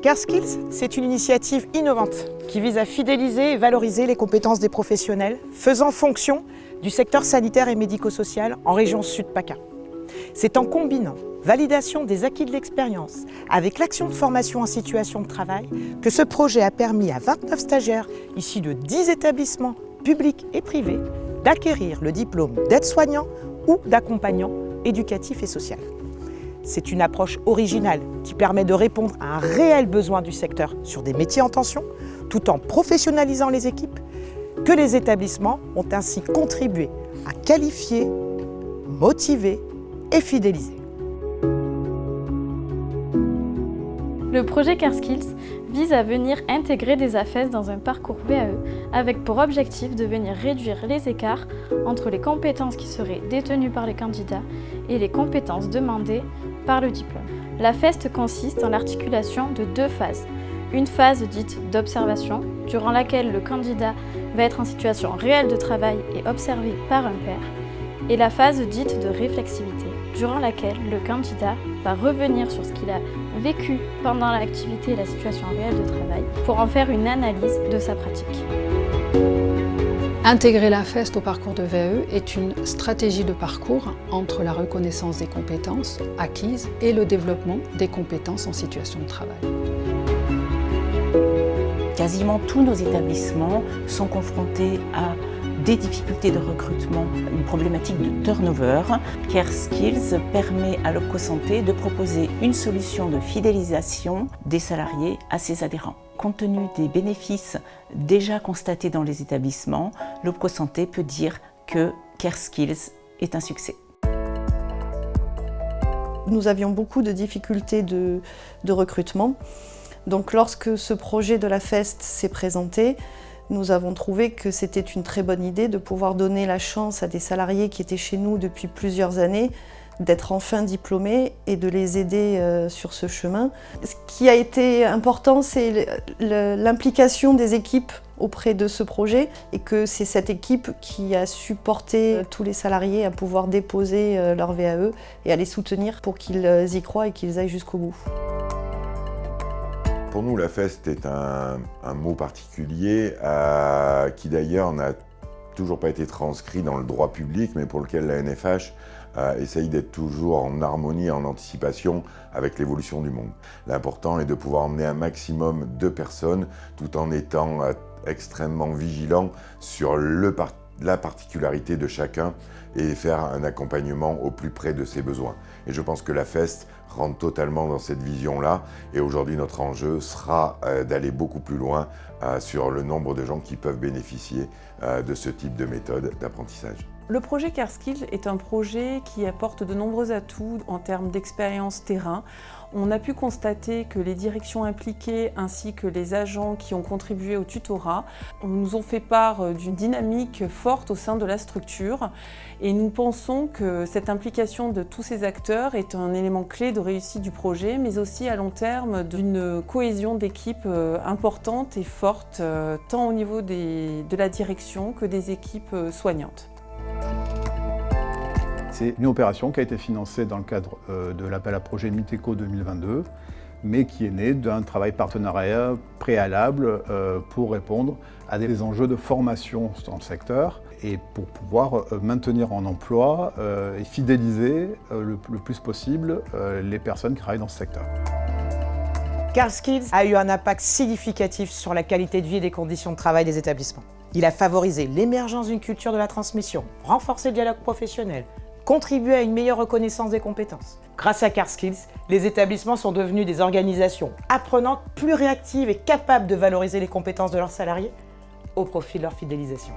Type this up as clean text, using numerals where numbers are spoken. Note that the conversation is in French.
CareSkills, c'est une initiative innovante qui vise à fidéliser et valoriser les compétences des professionnels faisant fonction du secteur sanitaire et médico-social en région Sud PACA. C'est en combinant validation des acquis de l'expérience avec l'action de formation en situation de travail que ce projet a permis à 29 stagiaires issus de 10 établissements publics et privés d'acquérir le diplôme d'aide-soignant ou d'accompagnant éducatif et social. C'est une approche originale qui permet de répondre à un réel besoin du secteur sur des métiers en tension, tout en professionnalisant les équipes, que les établissements ont ainsi contribué à qualifier, motiver et fidéliser. Le projet CareSkills vise à venir intégrer des AFES dans un parcours VAE avec pour objectif de venir réduire les écarts entre les compétences qui seraient détenues par les candidats et les compétences demandées par le diplôme. La FEST consiste en l'articulation de 2 phases. Une phase dite d'observation, durant laquelle le candidat va être en situation réelle de travail et observé par un pair, et la phase dite de réflexivité, durant laquelle le candidat va revenir sur ce qu'il a vécu pendant l'activité et la situation réelle de travail pour en faire une analyse de sa pratique. Intégrer la FEST au parcours de VAE est une stratégie de parcours entre la reconnaissance des compétences acquises et le développement des compétences en situation de travail. Quasiment tous nos établissements sont confrontés à des difficultés de recrutement, une problématique de turnover. CareSkills permet à l'OpcoSanté de proposer une solution de fidélisation des salariés à ses adhérents. Compte tenu des bénéfices déjà constatés dans les établissements, l'OpcoSanté peut dire que CareSkills est un succès. Nous avions beaucoup de difficultés de recrutement. Donc lorsque ce projet de la FEST s'est présenté, nous avons trouvé que c'était une très bonne idée de pouvoir donner la chance à des salariés qui étaient chez nous depuis plusieurs années d'être enfin diplômés et de les aider sur ce chemin. Ce qui a été important, c'est l'implication des équipes auprès de ce projet et que c'est cette équipe qui a supporté tous les salariés à pouvoir déposer leur VAE et à les soutenir pour qu'ils y croient et qu'ils aillent jusqu'au bout. Pour nous, la FEST est un mot particulier qui d'ailleurs n'a toujours pas été transcrit dans le droit public, mais pour lequel la NFH essaye d'être toujours en harmonie, en anticipation avec l'évolution du monde. L'important est de pouvoir emmener un maximum de personnes tout en étant extrêmement vigilant sur la particularité de chacun et faire un accompagnement au plus près de ses besoins. Et je pense que la FEST rentre totalement dans cette vision-là. Et aujourd'hui, notre enjeu sera d'aller beaucoup plus loin sur le nombre de gens qui peuvent bénéficier de ce type de méthode d'apprentissage. Le projet CareSkills est un projet qui apporte de nombreux atouts en termes d'expérience terrain. On a pu constater que les directions impliquées ainsi que les agents qui ont contribué au tutorat nous ont fait part d'une dynamique forte au sein de la structure et nous pensons que cette implication de tous ces acteurs est un élément clé de réussite du projet mais aussi à long terme d'une cohésion d'équipe importante et forte tant au niveau de la direction que des équipes soignantes. C'est une opération qui a été financée dans le cadre de l'appel à projet Miteco 2022, mais qui est née d'un travail partenariat préalable pour répondre à des enjeux de formation dans le secteur et pour pouvoir maintenir en emploi et fidéliser le plus possible les personnes qui travaillent dans ce secteur. CareSkills a eu un impact significatif sur la qualité de vie et des conditions de travail des établissements. Il a favorisé l'émergence d'une culture de la transmission, renforcé le dialogue professionnel, contribué à une meilleure reconnaissance des compétences. Grâce à CareSkills, les établissements sont devenus des organisations apprenantes plus réactives et capables de valoriser les compétences de leurs salariés au profit de leur fidélisation.